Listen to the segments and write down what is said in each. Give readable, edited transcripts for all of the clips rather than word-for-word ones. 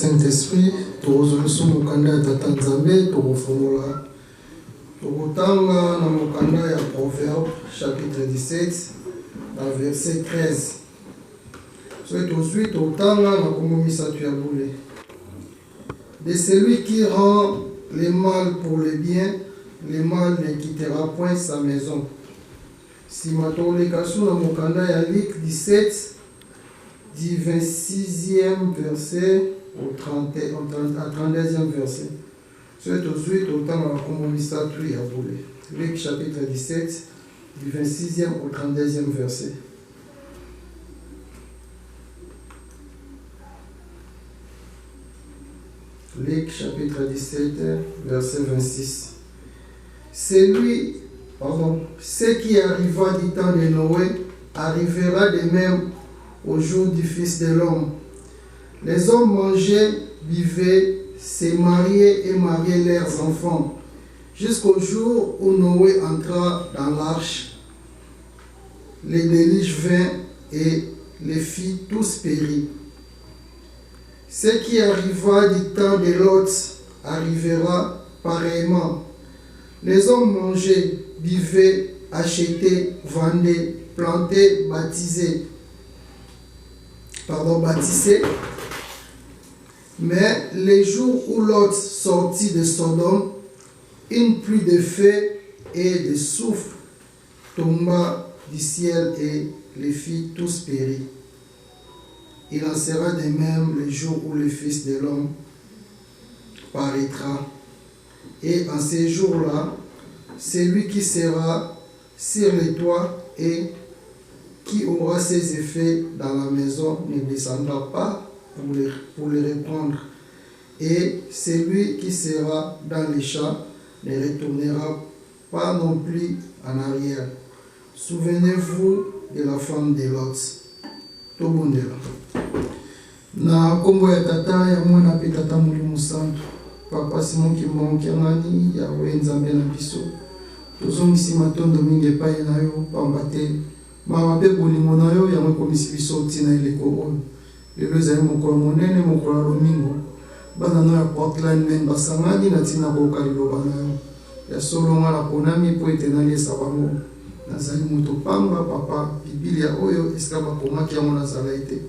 Saint-Esprit, tozolusu mokanda ya Tata Nzambe, tokofungola. Tokotanga na mokanda ya Proverbe, chapitre 17, dans verset 13. Soki tozwi tokotanga na kombo misato ya bule. De celui qui rend le mal pour le bien, le mal ne quittera point sa maison. Si matoleka su na mokanda ya Luc 17, du 26e verset au 32e verset. Soit aujourd'hui, autant dans la communauté à Boulé. Luc chapitre 17, du 26e au 32e verset. Luc chapitre 17, verset 26. Ce qui arriva du temps de Noé arrivera de même au jour du Fils de l'homme. Les hommes mangeaient, vivaient, se mariaient et mariaient leurs enfants, jusqu'au jour où Noé entra dans l'arche. Les déluge vint et les fit tous périr. Ce qui arriva du temps de Lot arrivera pareillement. Les hommes mangeaient, vivaient, achetaient, vendaient, plantaient, bâtissaient. Mais les jours où Lot sortit de Sodome, une pluie de feu et de soufre tomba du ciel et les fit tous périr. Il en sera de même le jour où le Fils de l'homme paraîtra. Et en ces jours-là, celui qui sera sur les toits et qui aura ses effets dans la maison ne descendra pas pour les reprendre. Et celui qui sera dans les champs ne retournera pas non plus en arrière. Souvenez-vous de la femme de Lot. Tobondela. Na kombo ya tata ya mwana pe tata Molimo Santo. Papa Simoki Monkangani ya Nzambe na biso. Tozongisi matondo mingi epai na yo pamba te. Mawa pe bolingo na yo yango ekomisi biso ntina eleko oyo. Lelo ezali mokolo monene mokolo ya lomingo. Bana no ya Portland men basangani na ntina koyoka liloba na yo. Ya solo nga naponami mpo ete naliesa bango. Nazali moto pamba papa Biblia oyo esika bakomaki yango nazala ete.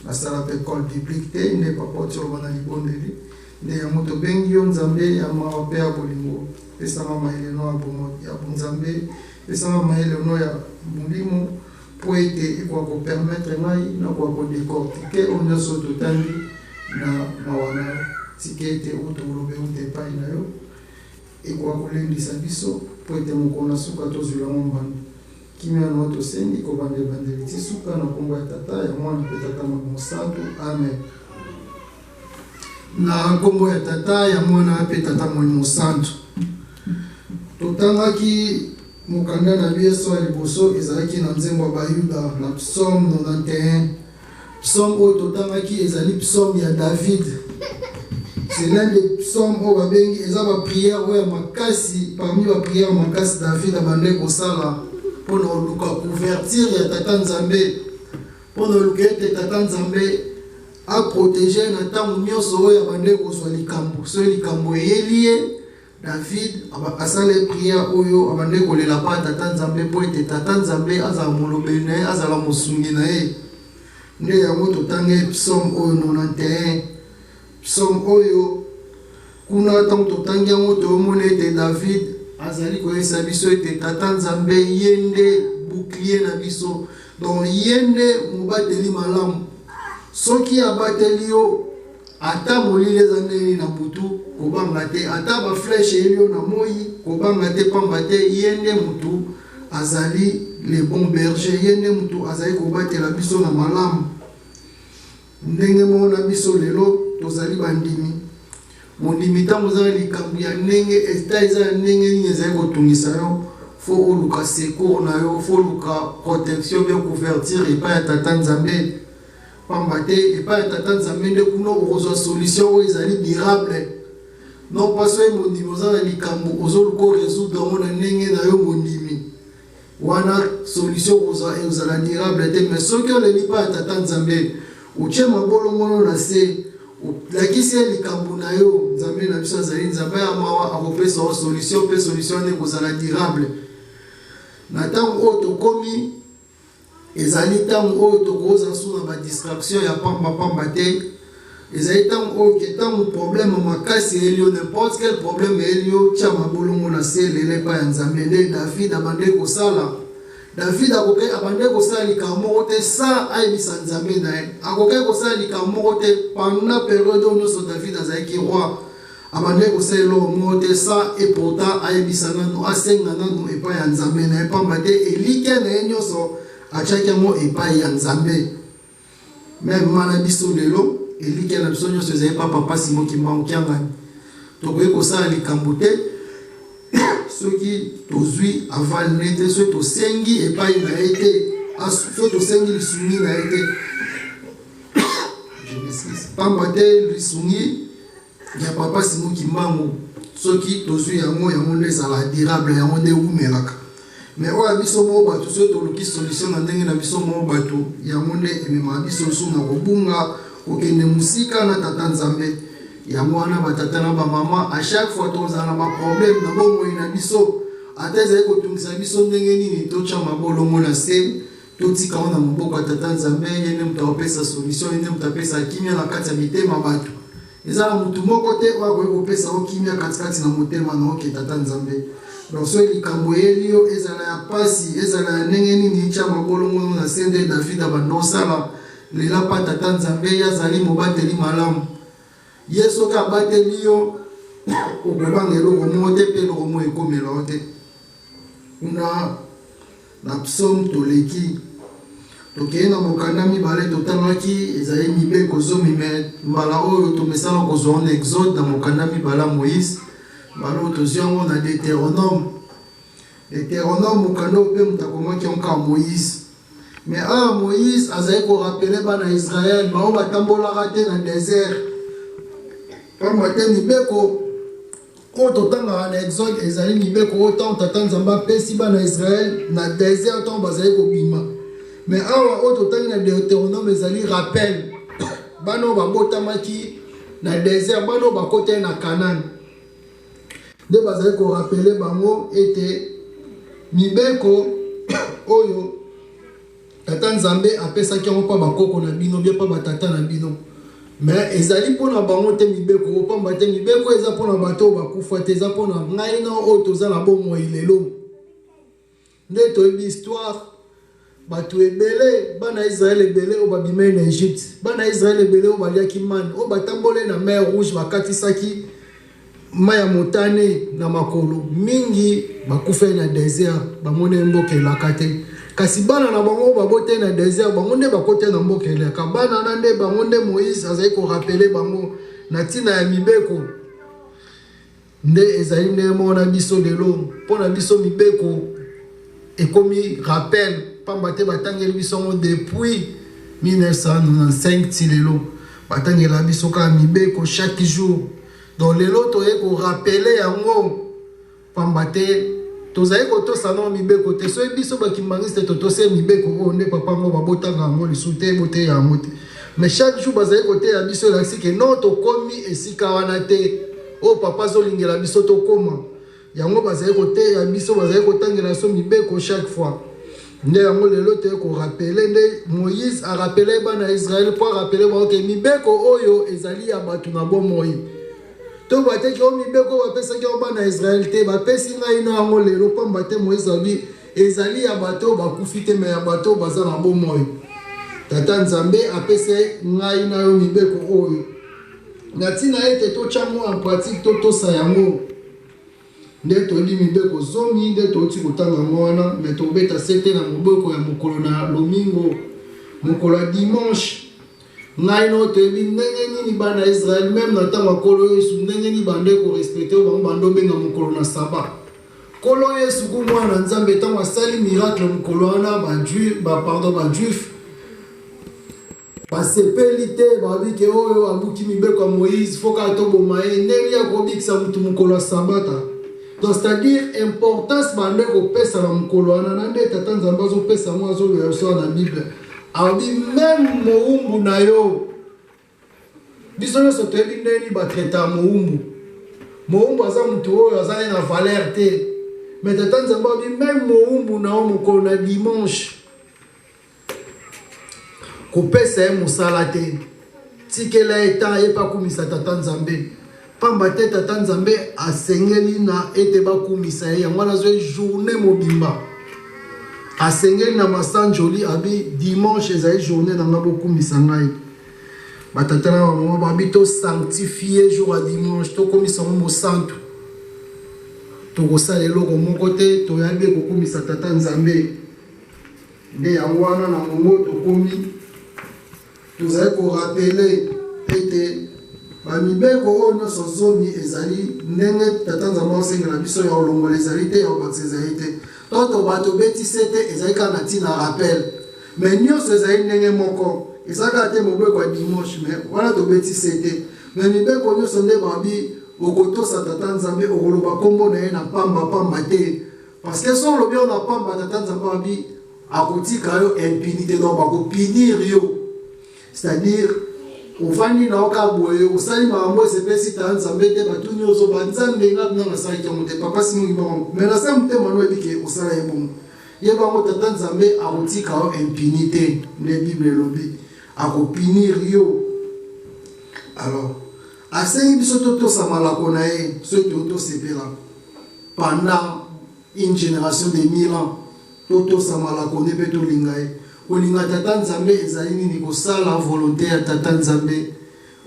Nasala pe école biblique te nde papa oti oloba na libondeli. Nde yango tobengi yo Nzambe ya mawa pe ya bolingo. Pesanga mayele no ya bonzambe. Pesanga mayele no ya molimo. Po ete ekwa ko permettre ngai na ko décortiquer on nyonso totandi na mawana tike ete otolobe ute pai na yo ekwa kolendisa biso po ete mokona suka tozwila mbanda kimia no tosendi ko bandeli ti suka na kombo ya tata ya mwana pe tata Molimo Santo. Amen. Na kombo ya tata ya mwana pe tata Molimo Santo. Totangaki mokanda na biso ya liboso ezalaki na nzembo ya Bayuda na psaume 91. Psaume oyo totangaki ezali psaume ya David. C'est l'un des psaumes oyo babengi eza ba prière oyo makasi parmi ba prière makasi David abande kosala mpona koluka couverture ya tata Nzambe, mpona koluka ete tata Nzambe aprotege na ntango nyonso oyo abande kozwa likambo. Soki likambo eyeli ye David asala prière oyo abande kolela pa tata Nzambe po ete tata Nzambe azala molobeli na ye azala mosungi na ye. Nde yango totange psaume oyo 91. Psaume oyo kuna ntango totangi yango toomona ete David azali koyesa biso ete tata Nzambe ye nde bouclier na biso. Donc ye nde mobateli malamu. Soki abateli yo ata molili eza ndeni na butu kobanga te, ata ba flèche elio na moi kobanga te pamba te ye nde mutu azali le bon berger, ye nde mutu azali kobatela biso na malamu. Ndenge mona biso lelo tozali bandimi. Mondimi ntango eza likambo ya ndenge eta eza ndenge nini ezali kotungisa yo fo oluka secours na yo, fo oluka protection bien couverture epai ya tata Nzambe. Pamba te epai ya tata Nzambe nde kuna okozwa solution oyo ezali durable. Non pas soki mondimi oza na likambo ozoluka résoudre yango na ndenge na yo mondimi wana solution ozala durable te. Mais soki oleli pa ya tata Nzambe utie mabolongono na se lakisi likambo na yo nzambe na biso azali nzambe ya mawa akopesa solution pe solution ne kozala durable na ntango oyo tokomi ezali ntango oyo tokoza suna ba distraction ya pamba te ezali ntango oyo ke ntango problème makasi elio n'importe quel problème elio tia mabolongo na se lelo epai ya nzambe nde David abande kosala David akoke abande kosala likambo moko te sa ayebisa nzambe na ye akoke kosala likambo moko te pendant période oyo nyonso David azalaki roi abande kosala eloko moko te sa et pourtant ayebisa nano asenga nano epai ya nzambe na ye pamba te elike na ye nyonso atiaki yango epai ya nzambe meme mana biso lelo elike na biso nyonso ezali pa papa simoki mbangokiangani tokoki kosala likambo te soki tozwi avali te soki tosengi epai na ye te soki tosengi lisungi na ye te pamba te lisungi ya papa simoki mbango soki tozwi yango nde ezala durable yango nde eumelaka mais oyo biso moko bato soki toluki solution na ndenge na biso moko bato yango nde ememaka biso so na kobunga kokende musika na tata nzambe yango wana batata na bamama à chaque fois tozala na baproblème na bomoi na biso ata ezali kotungisa biso ndenge nini totya mabolongo na se totika ngo na maboko ya tata nzambe ye nde moto akopesa solution ye nde moto apesa kimia na kati ya mitema bato ezala motu moko te oyo akoki kopesa o kimia katikati na motema na oke tata nzambe donc soki likambo eyeli yo ezala ya pasi ezala ya ndenge nini tya mabolongo na se nde David abanda osala lela pa tata nzambe ye azali mobateli malamu ye soki abateli yo okobanga eloko moko te mpe eloko moko ekomela yo te kuna na psaume toleki tokei na mokanda mibale totangaki ezali mibeko zomi me mbala oyo tomesana kozwa na exode na mokanda mibale ya Moïse mbala oyo tozwi yango na Deutéronome mokanda oyo mpe moto akomaki yango kaka Moïse mais awa Moïse azali korapele bana Israël bao batambolaka te na désert pamba te mibeko oyo totangaka na exode ezali mibeko oyo ntango tata nzambe apesi bana Israël na désert ntango bazali kobima mais awa oyo totangi na Deutéronome ezali rappel bana oyo babotamaki na désert bana oyo bakotaki na Canaan nde bazali korapele bango ete mibeko oyo tata nzambe apesaki yango mpa bakoko na bino bia mpa batata na bino mais ezali mpona bango te mibeko opamba te mibeko eza mpona bato oyo bakufa te eza mpona ngai na oyo toza na bomoi lelo nde toyebi histoire bato ebele bana Israël ebele oyo babimai na Egypte bana Israël ebele oyo baliaki mane oyo batambole na mer rouge bakatisaki mai ya motane na makolo mingi bakufai na désert bamoni mboka elaka te kasi bana na bango babote na désert bango nde bakote na mboka elaka bana na nde bango nde Moïse azali korapele bango na ntina ya mibeko nde ezali nde mona biso lelo mpona biso mibeko ekomi rappel pamba te batangeli biso ngo depuis 1995 ti lelo batangela biso kaka mibeko chaque jour donc lelo toye korapele yango pamba te tozali kotosana mibeko te soki biso bakimbangisi te totose mibeko oyo nde papa ngo babotanga yango lisu te bote yango te mais chaque jour bazali koteya biso elakisi ke non tokomi esika wana te oyo papa azolingela biso tokoma yango bazali koteya biso bazali kotangela biso mibeko chaque fois nde yango lelo toye korapele nde Moïse arapele bana Israël mpo arapele bango ke mibeko oyo ezali ya bato na bomoi to bateki o mibeko bapesaki o bana Israël te bapesi ngai na yango lelo pamba te Moïse abi ezali ya bato bakufi te me ya bato baza na bomoi tata nzambe apese ngai na yo mibeko oyo na ntina ete totyango en pratique totosa yango nde toyebi mibeko zomi nde touti kotanga yango wana me tobeta se te na mobeko ya mokolo na lomingo mokolo ya dimanche ngai no toyebi ndenge nini bana Israël même na ntango ya kolo Yesu ndenge nini bande korespecte oyo bango bando benga mokolo na saba kolo Yesu ku mwana nzambe ntango asali miracle mokolo wana bajuif basepeli te babi ke oyo abuki mibeko ya Moïse foka toboma ye ndenge ya kobikisa mutu mokolo ya sabata donc c'est-à-dire importance bande kopesa na mokolo wana na nde tata nzambe azopesa yango azoloya biso na Bible abi même moumbu na yo biso nyonso toyebi ndeni batraita moumbu moumbu aza mutu oyo azali na valeur te mais tata nzambe abi même moumbu na o mokolo na dimanche kopesa ye mosala te tikela ye ta ye bakumisa tata nzambe pamba te tata nzambe asengeli na ete bakumisa ye yango wana azwi journée mobimba asengeli na masanjoli abi dimanche ezali journée na nga bokumisa ngai batata na bamama babi to sanctifie jour ya dimanche tokomisa ngo mosantu tokosala eloko moko te toyabi ekokumisa tata nzambe nde yango wana na mongo tokomi tozali korapele ete bamibeko oyo nyonso zomi ezali ndenge tata nzambe osengela biso ya olongola ezali te ya obakisa ezali te toto bato betise te ezali kaka na ntina rappel mais nyonso ezali ndenge moko ezalaka te mobeko ya dimanche mais wana tobetise te mais mibeko nyonso nde babi okotosa tata nzambe okoloba kombo na ye na pamba te parce que so olobi oyo na pamba tata nzambe babi akotika yo impunité donc bakopinir yo c'est-à-dire ofandi na oka boye osali makambo esepesi tata nzambe te bato nyonso banzambe nga bina nasalaki yango te papa simongi bango mais nasa motema no yebi ke osala ye bongo ye bango tata nzambe akotika yo impunité nde bible elobi akopinir yo alors asengi biso totosa malako na ye soki totosepela pendant une génération de 1000 ans totosa malako nde mpe tolinga ye kolinga tata nzambe ezali nini kosala volonté ya tata nzambe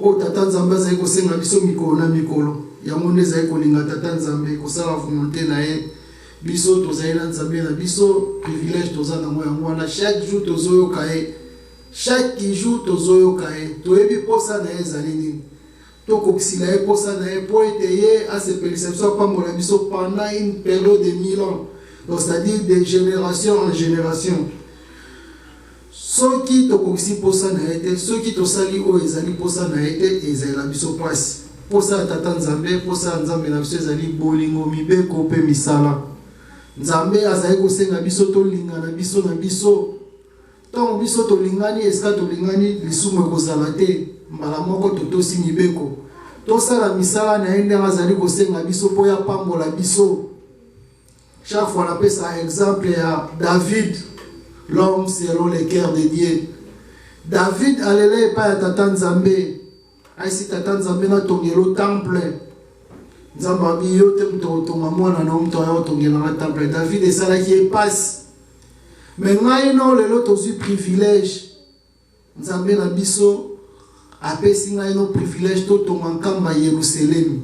oyo tata nzambe azali kosenga biso mikolo na mikolo yango nde ezali kolinga tata nzambe kosala volonté na ye biso tozali na nzambe na biso privilège toza nango yango wana chaque jour tozoyoka ye chaque jour tozoyoka ye toyebi posa na ye ezali nini tokokisila ye posa na ye po ete ye asepelisa biso apambola biso pendant une période de 1000 ans donc c'est-à-dire de génération en génération soki tokokisi posa na ye te soki tosali oyo ezali posa na ye te ezala biso mpasi posa ya tata nzambe posa ya nzambe na biso ezali bolingo mibeko mpe misala nzambe azali kosenga biso tolingana biso na biso ntango biso tolingani esika tolingani lisumu ekozala te mbala moko totosi mibeko tosala misala na ye ndenge azali kosenga biso mpo ya pambola biso chaque fois napesa exemple ya David l'homme selon le cœur de Dieu. David alele epai ya tata nzambe aisi tata nzambe natongela temple nzambe abi yo te moto otonga mwana na moto aya otongelanga temple David esalaki epasi mais ngai no lelo tozwi privilège nzambe na biso apesi ngai no privilège totonga nkamba Yerusalem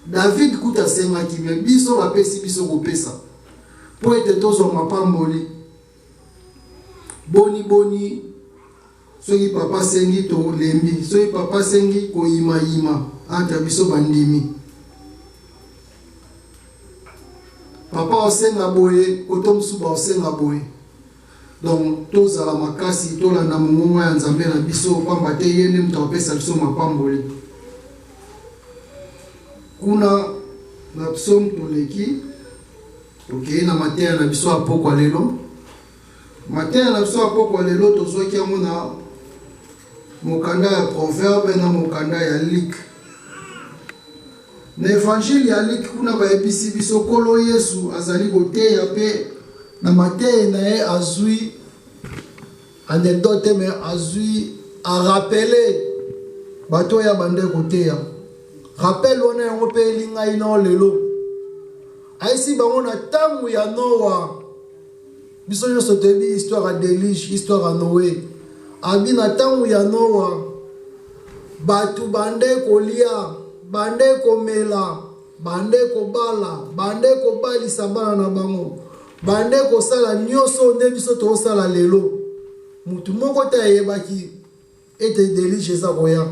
David kuta asengaki me biso bapesi biso kopesa po ete tozwa mapamboli boni soki papa sengi tolembi soki papa sengi koyima ata biso bandimi papa osenga boye koto mosuba osenga boye donc tozala makasi tolanda mongongo ya nzambe na biso pamba te ye nde moto apesa biso mapamboli kuna na psaume toleki tokei na mateya na biso apokwa lelo mateya na biso apokwa lelo tozwaki yango na mokanda ya proverbe na mokanda ya Luc na évangile ya Luc kuna bayebisi biso kolo Yesu azali koteya mpe na mateya na ye azwi anecdote me azwi arapele bato ya bande koteya rappel wana yango mpe elingai na lelo aisi bango na ntango ya Noa biso nyonso toyebi histoire ya Delige histoire ya Noé abi na ntango ya Noa bato bande kolia bande komela bande kobala bande kobalisa bana na bango bande kosala nyonso nde biso tozosala lelo mutu moko te ayebaki ete Delige eza koya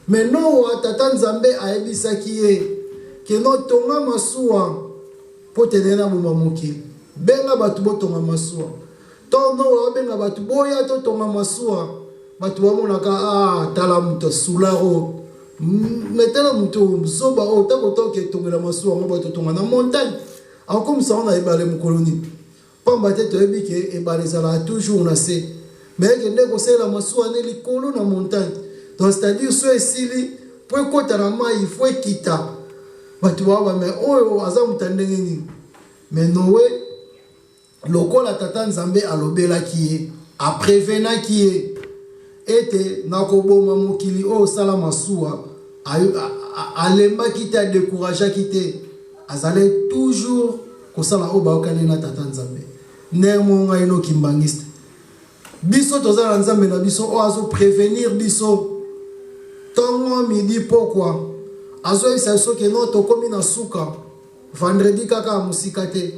mais Noa tata nzambe ayebisaki ye keno tonga masuwa po tene na boma mokili benga bato botonga masuwa to Noa benga bato boya to tonga masuwa bato bamonaka tala mutu sularo metela mutu zoba o tako toke tongela masuwa ngo bato tonga na montagne akomisa na ebale mukoloni pamba te toyebi ke ebale ezala toujours na se mais ekende kosala masuwa ne likolo na montagne Donc c'est-à-dire so esili pour kota na mai il faut kita batu wa mais oyo aza mutandenge nini mais Noé lokola tata Nzambe alobela ki a prévena ki ete nakoboma mokili o sala masuwa alemba kite a décourager kite azale toujours kosala o baokane na tata Nzambe nermo ngai no kimbangiste biso tozala Nzambe na biso o azo prévenir biso tongo midi pourquoi azo isa soke no tokomi na suka vendredi kaka musika te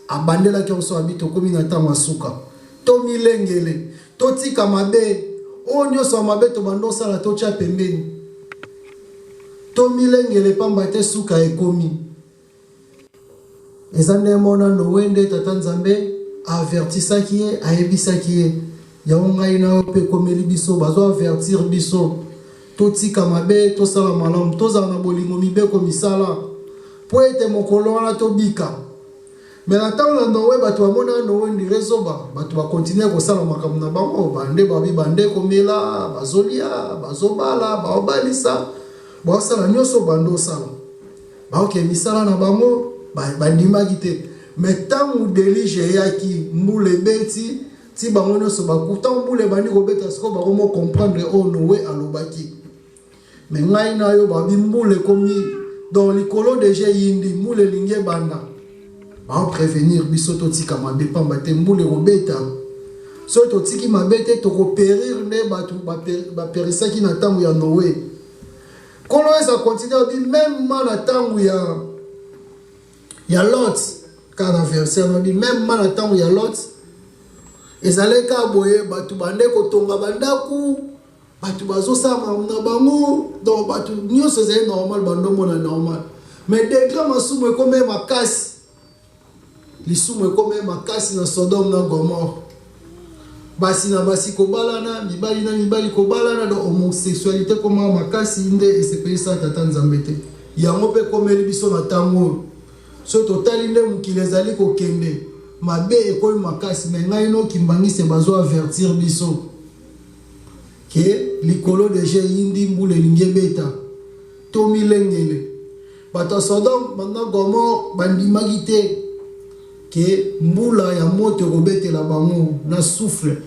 abandela ki onso abito komi na tama suka to milengele to tika mabe o nyoso mabe to bando sala to cha pembeni to milengele pamba te suka ekomi ezande mona no wende tata Nzambe avertisa ki ayebisa ki ya ngai na pe komeli biso bazo avertir biso to tika mabe to sala malamu to za na bolingo mibe ko misala po ete mokolo wana to bika mais la temps Noé bato amona Noé ndi rezoba bato ba continuer ko sala makambo na bango bande babi bande komela bazolia bazobala baobalisa ba sala nyoso bando sala ba ok misala na bango bandima kite mais tant ou délige yaki mbule beti ti bango nyoso ba kuta mbule bandi ko beta sko ba ko comprendre o Noé alobaki mais ngai na yo babi mbule komi dans likolo déjà yindi mbule linge banda ba prévenir biso to tika mabe pamba te mbule robeta so to tiki mabe te to ko périr ne batu ba perisaki na tangu ya Noé kono esa continuer bi même na tangu ya Lot car verset no bi même na tangu ya Lot ezaleka boye batu bande ko tonga bandaku batu bazo sama na bango donc batu nyoso c'est normal bando mona normal mais degré masumu ko même makasi lisumu ko même makasi na Sodome na Gomorrhe basi na basi ko balana mibali na mibali ko balana do homosexualité ko makasi inde esepeli sa tata Nzambe te yango pe ko meli biso na tango so totali nde mukile ezali ko kende mabe ekoyi makasi mais ngai no kimbangise bazo avertir biso ke likolo de je yindi mbule linge beta to milengele bato Sodome banda Gomorrhe bandimaki te ke mbula ya moto kobetela bango na souffle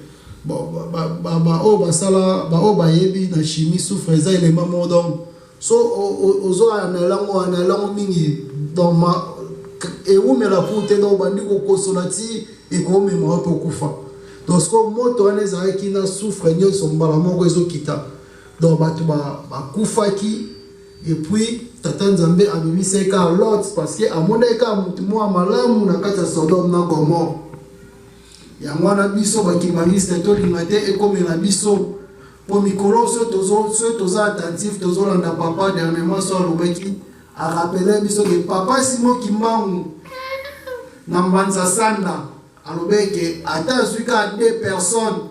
o basala o bayebi na chimie souffle eza elema modon so ozo analango mingi dans ma eumela pute do bandi ko konsolati e ko mema to kufa donc ko moto ane ezalaki na souffre nyonso mbala moko ezokita donc bato bakufaki et puis tata Nzambe abimiseka Lot parce que amoneka mutu mwa malamu na kati ya Sodome na Gomorrhe yango wana biso bakimaniste to limate ekomela biso po mikolo so toza attentif tozolanda papa dernièrement so alobaki a rappelé biso que papa Simon Kimbangu na Mbanza Sanda alobeke ata zuika 2 personnes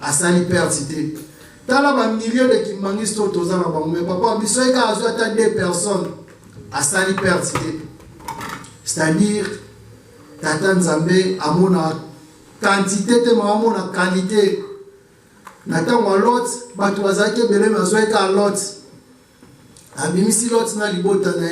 asali pertité tala ba millions de Kimbangiste toza na bango mais papa biso eka azu ata 2 personnes asali pertité c'est-à-dire tata Nzambe amona quantité te amona qualité na tango Lot bato bazaki belé mazo eka Lot abimisi Lot na libota na